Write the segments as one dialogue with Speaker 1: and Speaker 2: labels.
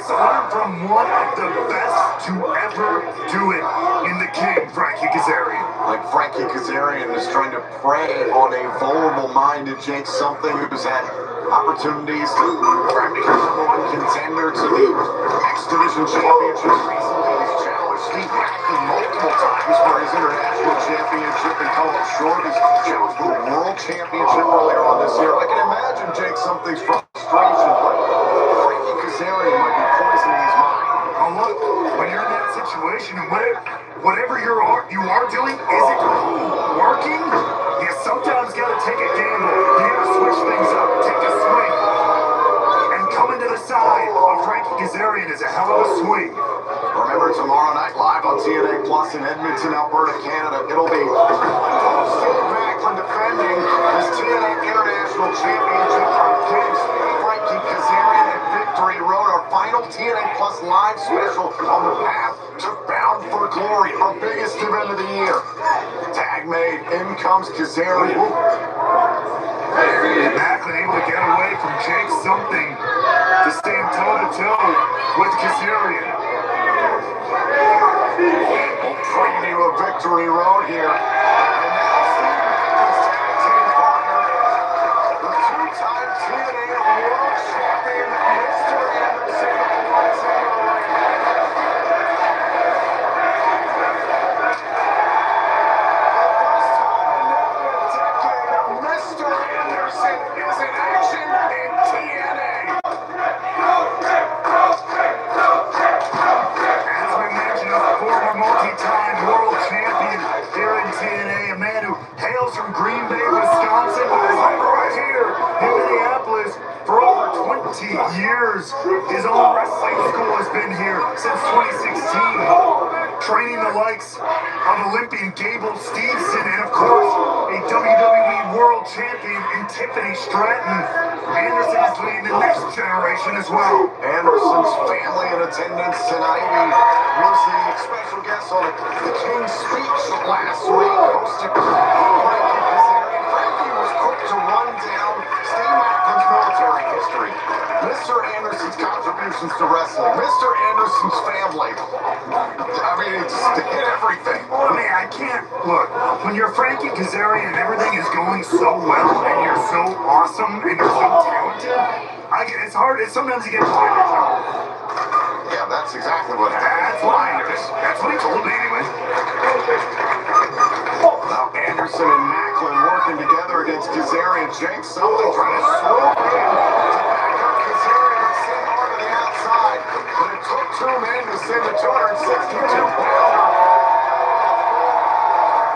Speaker 1: to learn from one of the best to ever do it in the King, Frankie Kazarian.
Speaker 2: Like Frankie Kazarian is trying to prey on a vulnerable-minded Jake Something who's had opportunities to try to become number one contender to the X Division Championship. Recently, he's challenged Steve Maclin multiple times for his international championship and come up short. He's challenged for the world championship earlier on this year. I can imagine Jake Something's frustration, but Frankie Kazarian might be poisoning his mind.
Speaker 1: Oh, look, when you're in that situation and whatever you are doing isn't working, you sometimes got to take a gamble. You got to switch things up, take a swing. And coming to the side of Frankie Kazarian is a hell of a swing.
Speaker 2: Remember, tomorrow night live on TNA Plus in Edmonton, Alberta, Canada, it'll be Steve Maclin defending his TNA International Championship against Frankie Kazarian at Victory Road, our final TNA Plus live special on the path to Bound for Glory, our biggest event of the year. Tag made, in comes Kazarian.
Speaker 1: Maclin able to get away from Jake Something to stand toe-to-toe with Kazarian.
Speaker 2: We'll preview a Victory Road here. And now Steve Maclin's tag team partner, the two-time TNA World Champion, Mr. Anderson. Mr. Anderson is in action in TNA.
Speaker 1: As we mentioned, a former multi-time world champion here in TNA, a man who hails from Green Bay, Wisconsin, but is right here in Minneapolis for over 20 years. His own wrestling school has been here since 2016, training the likes of Olympian Gable Steveson and, of course, a WWE World Champion in Tiffany Stratton. Anderson is leading the next generation as well.
Speaker 2: Anderson's family in attendance tonight. He was the special guest on the King's Speech last week, hosted Frankie Kazarian. Frankie was quick to run down Steve Maclin's military history, Mr. Anderson's contributions to wrestling, Mr. Anderson's family. I mean, it just hit everything.
Speaker 1: I mean, I can't, look, when you're Frankie Kazarian and everything is going so well and you're so awesome and you're so talented, it's hard, sometimes you get blinded.
Speaker 2: Yeah, that's exactly what happened.
Speaker 1: That's what he told me anyway.
Speaker 2: Now Anderson and Maclin working together against Kazarian. Jake Something trying to swoop in to back up Kazarian and send hard to the outside. But it took two men to send the 262-pounder.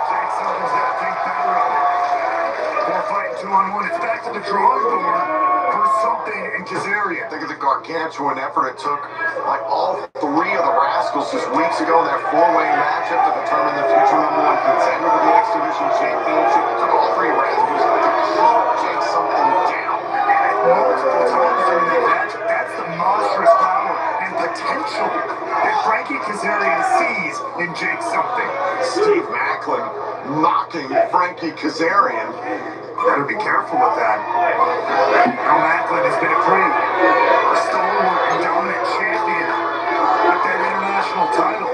Speaker 1: Jake Something's got to think better of it. We're fighting 2-on-1. It's back to the drawing board for Something and Kazarian.
Speaker 2: Think of the gargantuan effort it took, like all three of the Rascals just weeks ago in that four-way matchup to determine the future number one contender for the X Division Championship. It took all three Rascals to keep Jake Something down.
Speaker 1: Multiple times during that match, that's the monstrous power and potential that Frankie Kazarian sees in Jake Something.
Speaker 2: Steve Maclin mocking Frankie Kazarian.
Speaker 1: Better be careful with that. Now Maclin has been a pretty stalwart and dominant champion with that international title.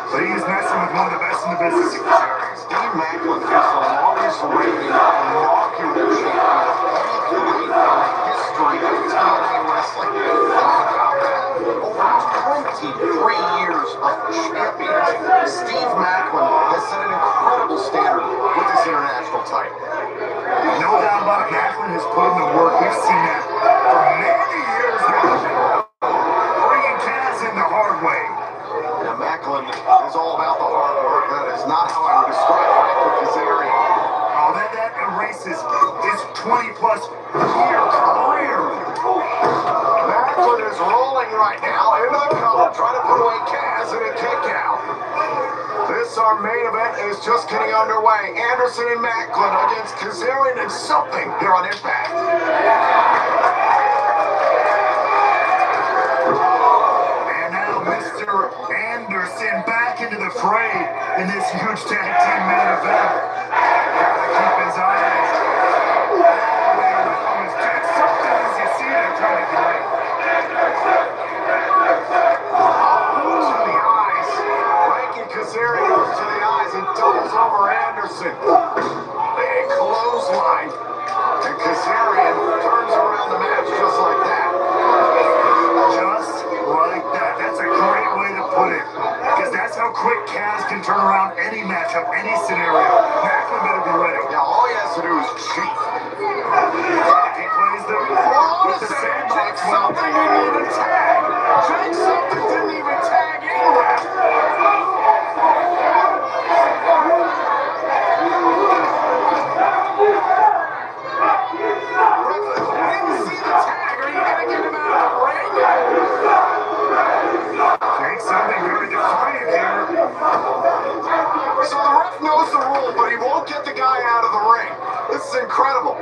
Speaker 1: But he is messing with one of the best in the business in Kazarian.
Speaker 2: Steve Maclin is the longest reigning inaugural champion of any weight in the history of TNA wrestling. Think about that. Over 23 years of champions, Steve Maclin has set an incredible standard with this international title.
Speaker 1: No doubt about it, Maclin has put in the work. We've seen that for many years now. Bringing Kaz in the hard way.
Speaker 2: Now Maclin is all about the hard work. That is not how I would describe Frankie Kazarian.
Speaker 1: Oh, that erases his 20-plus year career.
Speaker 2: Maclin is rolling right now into the cover, trying to put away Kaz in a kick out. This, our main event, is just getting underway. Anderson and Maclin against Kazarian and Something here on Impact.
Speaker 1: And now Mr. Anderson back into the fray in this huge tag team main event. Gotta keep his eyes all the way around as Jake Something, as you see that, trying to get
Speaker 2: doubles over Anderson. Big clothesline. And Kazarian turns around the match just like that.
Speaker 1: Just like that. That's a great way to put it. Because that's how quick Kaz can turn around any matchup, any scenario. Macklin better be ready.
Speaker 2: Yeah, all he has to do is cheat.
Speaker 1: He plays the with the sandbox.
Speaker 2: Something didn't even tag. Jake something didn't even tag anywhere. Didn't see the tag. Are you gonna get him out of the ring?
Speaker 1: Jake something very defiant here.
Speaker 2: So the ref knows the rule, but he won't get the guy out of the ring. This is incredible.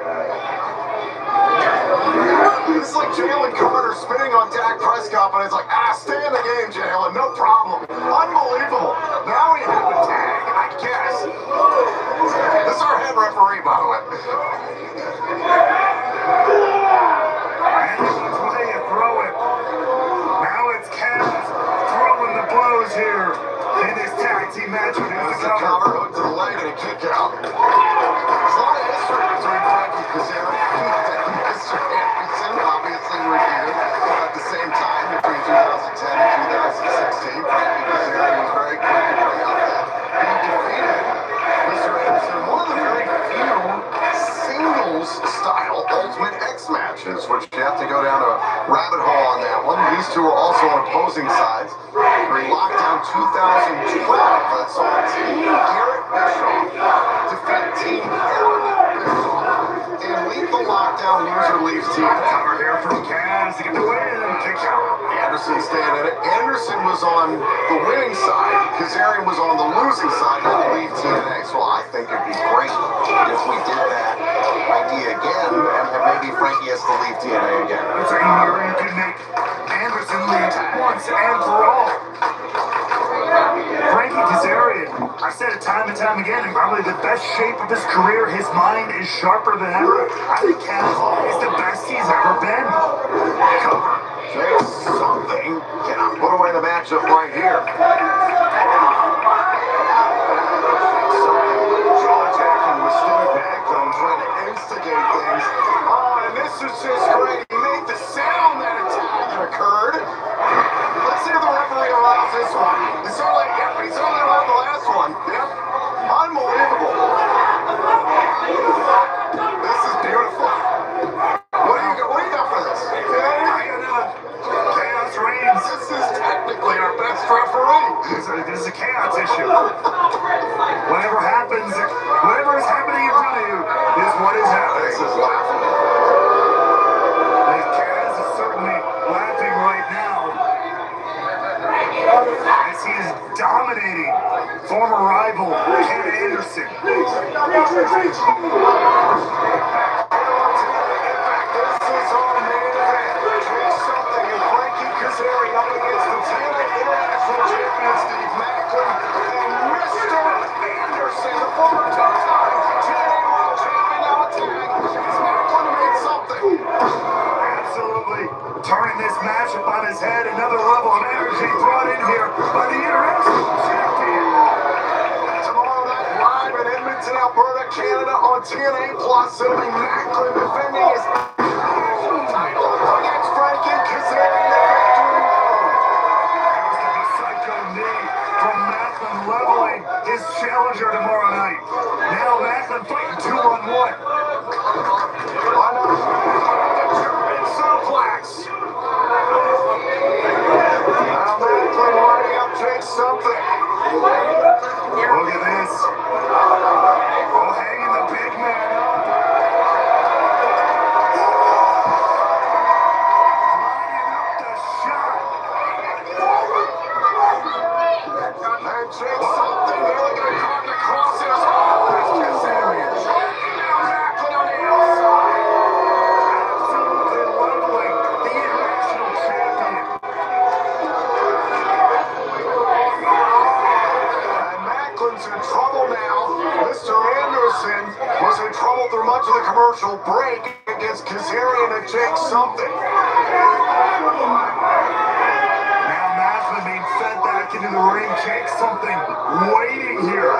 Speaker 2: This is like Jalen Carter spitting on Dak Prescott, but it's like, stay in the game, Jalen, no problem. Unbelievable. Now we have a tag, I guess. This is our head referee, by the way.
Speaker 1: And that's why you throw it. Now it's Kaz throwing the blows here in this tag team match. Here's the cover.
Speaker 2: Hook to the leg and a kick out. There's a lot of history between Frankie Kazarian and Mr. Anderson, obviously repeated at the same time between 2010 and 2016. Frankie Kazarian was very quick to bring out that he defeated Mr. Anderson. One of the very few singles-style Ultimate X matches, which you have to go down a rabbit hole on that one. These two are also on opposing sides. During Lockdown 2012, that's on Team Garrett Bischoff defeat Team Eric Bischoff. And Lethal Lockdown loser leaves Team
Speaker 1: Cover here from Kaz to get the win and kick out.
Speaker 2: Anderson staying in it. Anderson was on the winning side. Kazarian was on the losing side of the leave TNA. So I think it'd be great if we did that idea again, and maybe Frankie has to leave TNA again.
Speaker 1: It's a year you can make Anderson leave once and for all. Frankie Kazarian, I've said it time and time again, in probably the best shape of his career. His mind is sharper than ever. I think Kaz is the best he's ever been. Cover.
Speaker 2: There's something. Cannot put away the matchup right here. Jaw-jacking with Steve Macklin trying to instigate things. Oh, and this is just great. He made the sound that a tag occurred. Let's see if the referee allows this one. He certainly allowed the last one. Yep. Unbelievable. This is beautiful. What do you got for this?
Speaker 1: Chaos reigns.
Speaker 2: This is technically our best referee.
Speaker 1: This is a chaos issue. Whatever happens, whatever is happening in front of you is what is happening.
Speaker 2: This is laughable.
Speaker 1: Kaz is certainly laughing right now as he is dominating former rival Ken Anderson.
Speaker 2: This is our main event. Jake something and Frankie Kazarian up against the TNA International Champion Steve Macklin and Mr. Anderson, the former two-time TNA World Champion, now a tag. Is Macklin made something?
Speaker 1: Absolutely turning this matchup on his head. Another level of energy brought in here by the International Champion.
Speaker 2: Tomorrow night, live in Edmonton, Alberta, Canada on TNA Plus, it'll be Macklin defending his title against Frankie Kazarian at Victory Road.
Speaker 1: There's the psycho knee from Macklin leveling his challenger tomorrow night. Now Macklin fighting 2-on-1.
Speaker 2: German suplex. Now Macklin lining up Jake something.
Speaker 1: Look at this. Oh, hanging the big man up. Lining up the shot.
Speaker 2: And Jake something nearly got caught in the crosshairs. Oh, there's Kazarian. Now Macklin on the outside.
Speaker 1: Absolutely leveling the International Champion.
Speaker 2: And Macklin's in trouble now. Mr. Anderson was in trouble through much of the commercial break against Kazarian and Jake something.
Speaker 1: Now Macklin being fed back into the ring. Jake something waiting here.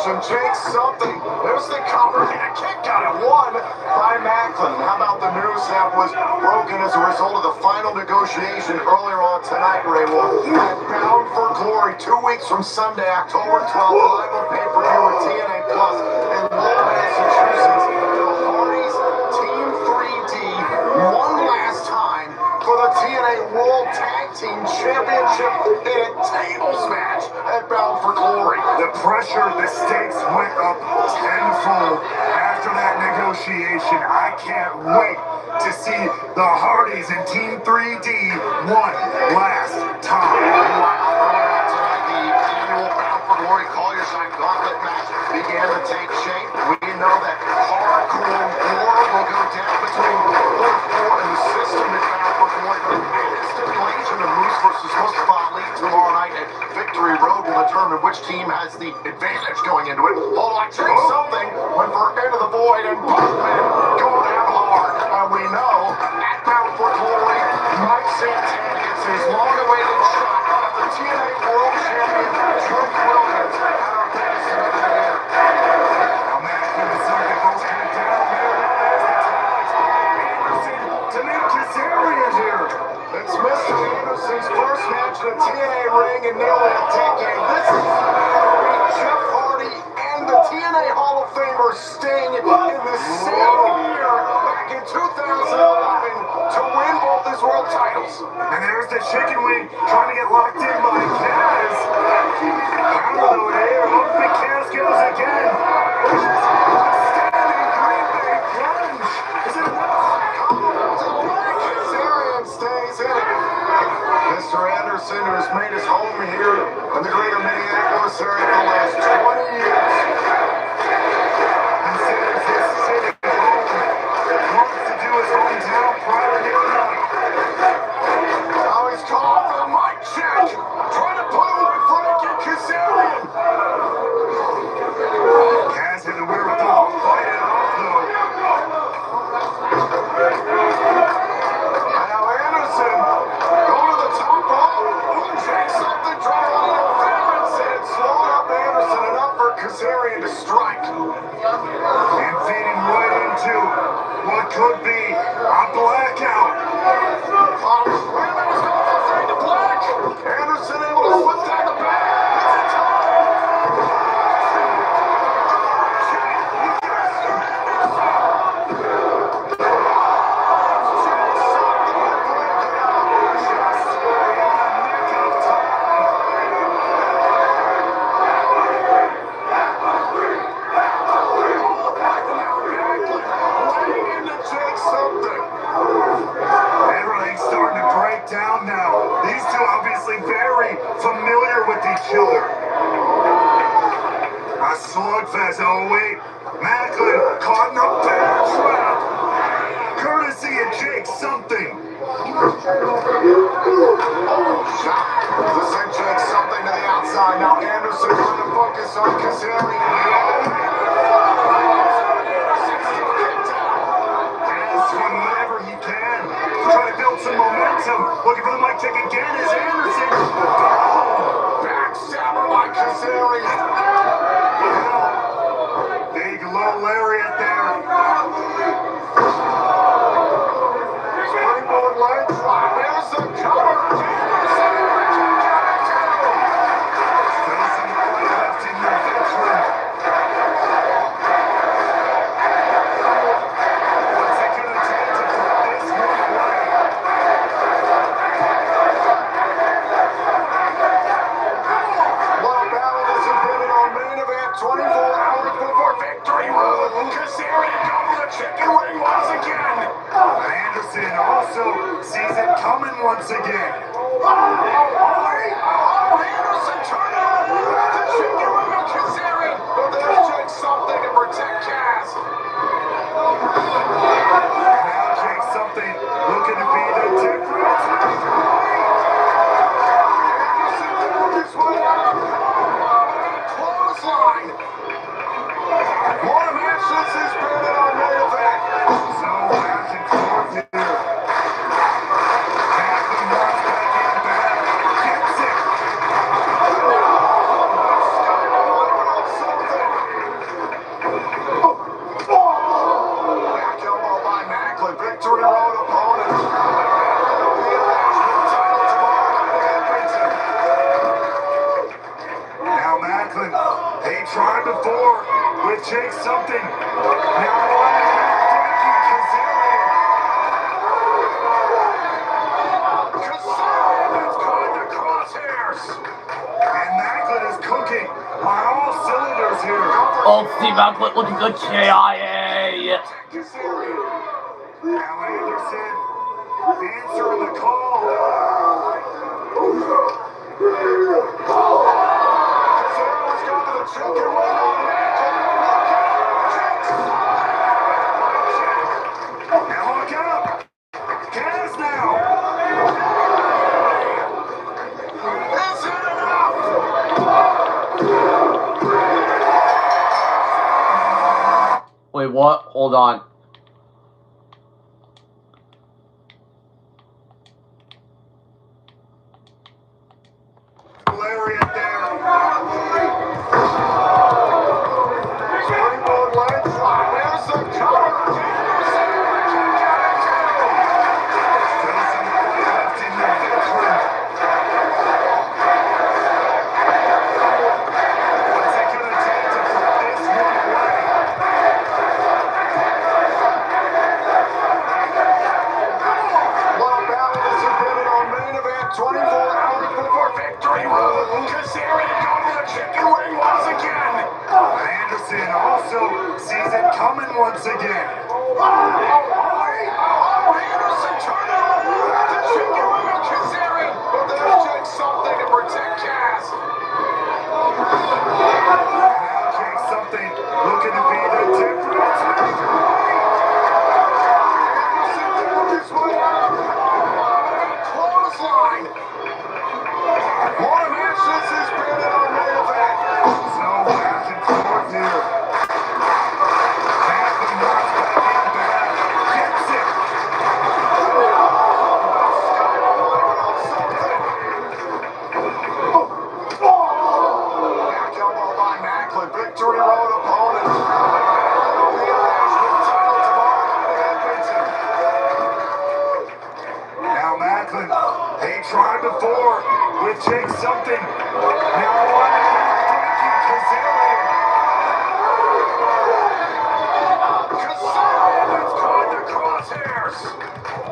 Speaker 2: action. Jake something. There's the cover and a kick out at one by Macklin. How about the news that was broken as a result of the final negotiation earlier on tonight, Ray Wolf? At Bound for Glory, 2 weeks from Sunday, October 12th, live on pay-per-view with TNA Plus in Lowell, Massachusetts. The Hardys Team 3D one last time for the TNA World Tag Team Championship in a tables match at Bound for Glory.
Speaker 1: The pressure, the stakes went up tenfold after that negotiation. I can't wait to see the Hardys and Team 3D one last time.
Speaker 2: Earlier tonight, the annual Bound for Glory Call Your Shot Gauntlet match began to take shape. We know that hardcore war will go down between Wolf 4 and the system at Bound for Glory. But the stipulation of Moose versus Mustafa Ali tomorrow night at Victory Road will determine which team has the advantage going into it. Although I take something went for Into the Void and both men going down hard. And we know at Bound for Glory, Mike Santana gets his long-awaited shot at the TNA World Champion Drew Williams at our biggest event of the year.
Speaker 1: Now Macklin and Circuit both head down there. Anderson to meet Kazarian here.
Speaker 2: It's Mr. Anderson's first match in a TNA ring in nearly a decade. This is Jeff Hardy and the TNA Hall of Famer Sting in the same year back in 2011 to win both his world titles.
Speaker 1: And there's the chicken wing trying to get locked in by Kaz. Out of the air, up the Kaz goes again. Standing Green Bay plunge. Is it
Speaker 2: Kazarian stays in it. Mr. Anderson, who has made his home here in the greater Minneapolis area for the last 20 years.
Speaker 1: considers this city home? Wants to do his hometown proud tonight.
Speaker 2: Now he's calling for the mic check. Trying to put away Frankie Kazarian.
Speaker 1: Kaz had the wherewithal to fight it off, though.
Speaker 2: And now Anderson going to the top rope. Jake something trying to interference and it's slowing up Anderson enough for Kazarian to strike.
Speaker 1: And feeding right into what could be a blackout.
Speaker 2: Anderson going for fade to black. Anderson able to slip down the back. It's a tie.
Speaker 1: Everything's starting to break down now. These two obviously very familiar with each other. A slugfest. Oh wait, Macklin caught in a bear trap. Courtesy of Jake something.
Speaker 2: Shot. To send Jake something to the outside. Now Anderson trying to focus on Kazarian.
Speaker 1: Whenever he can, trying to build some momentum. Looking for the mic check again is Anderson. Oh,
Speaker 2: Backstabber by Kazarian.
Speaker 1: big low lariat there.
Speaker 2: Springboard leg drop. There's the cover. Anderson
Speaker 1: Still some fight left in your veteran. What's it gonna take to put this one away?
Speaker 2: Well, battle this has been in our main event 24 hours before Victory Road. Kazarian going for the chicken wing once again.
Speaker 1: Anderson also sees it coming once again.
Speaker 2: Anderson turning on the chicken wing of Kazarian. But there's Jake something to protect Kaz.
Speaker 1: And now Jake something looking to be the difference.
Speaker 2: Anderson doing this one out. Clothesline. What a match this has been in our main event.
Speaker 1: So back and forth here. Macklin walks back in back. Gets it.
Speaker 2: Something. victory road opponent.
Speaker 1: Now Macklin, he tried before with Jake something. Now Frankie Kazarian.
Speaker 2: Kazarian's caught in the crosshairs.
Speaker 1: And Macklin is cooking on all cylinders here.
Speaker 3: Oh, Steve Macklin looking good. KIA.
Speaker 1: Now Anderson answering the call.
Speaker 2: Kazarian's gone to the chicken wing on
Speaker 1: Now look out. Kaz now.
Speaker 2: Is it enough?
Speaker 3: Wait, what? Hold on.
Speaker 1: Lariat there.
Speaker 2: Springboard leg slide. There's some cover.
Speaker 1: Still some fight left in the veteran. What's it gonna take to put this one away?
Speaker 2: What a battle this has been in our main event. 24 hours before victory road. Kazarian going to the chicken wing once again.
Speaker 1: Anderson also sees it coming once again.
Speaker 2: Anderson turning around. The chicken wing of Kazarian. But there's Jake something to protect Kaz.
Speaker 1: Now Jake something looking to be the difference maker.
Speaker 2: Anderson down this way. Clothesline. What a match this has been in our main event.
Speaker 1: So back and forth here. Macklin knocks back in bad. Gets it.
Speaker 2: Back elbow by Macklin. Victory road opponent. National title tomorrow night in Edmonton.
Speaker 1: Now Macklin, he tried before with Jake something. Now Frankie Kazarian.
Speaker 2: Kazarian's caught in the crosshairs.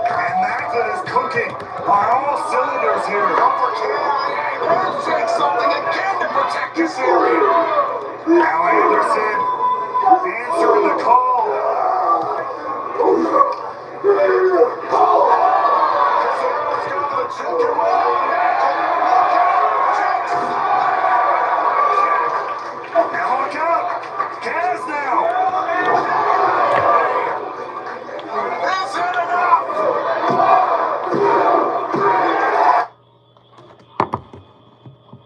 Speaker 1: And Macklin is cooking on all cylinders here.
Speaker 2: Up for KIA. There's Jake something again to protect Kazarian.
Speaker 1: Now Anderson answering the call.
Speaker 2: Kazarian's gone to the chicken wing on
Speaker 1: Now look out. Kaz now.
Speaker 2: Is it enough?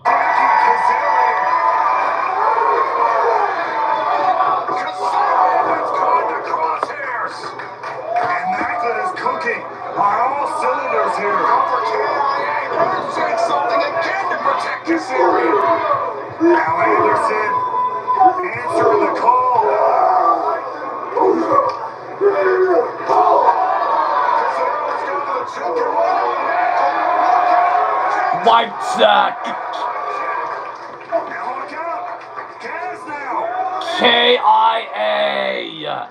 Speaker 1: Frankie Kazarian.
Speaker 2: Kazarian's caught in the crosshairs.
Speaker 1: And Macklin is cooking on all cylinders here.
Speaker 2: Up for KIA. There's Jake something again to protect Kazarian.
Speaker 1: Now Anderson answering the call.
Speaker 2: Kazarian's gone to the chicken wing on
Speaker 3: Mike Jack.
Speaker 1: Now look out. Kaz now.
Speaker 3: KIA.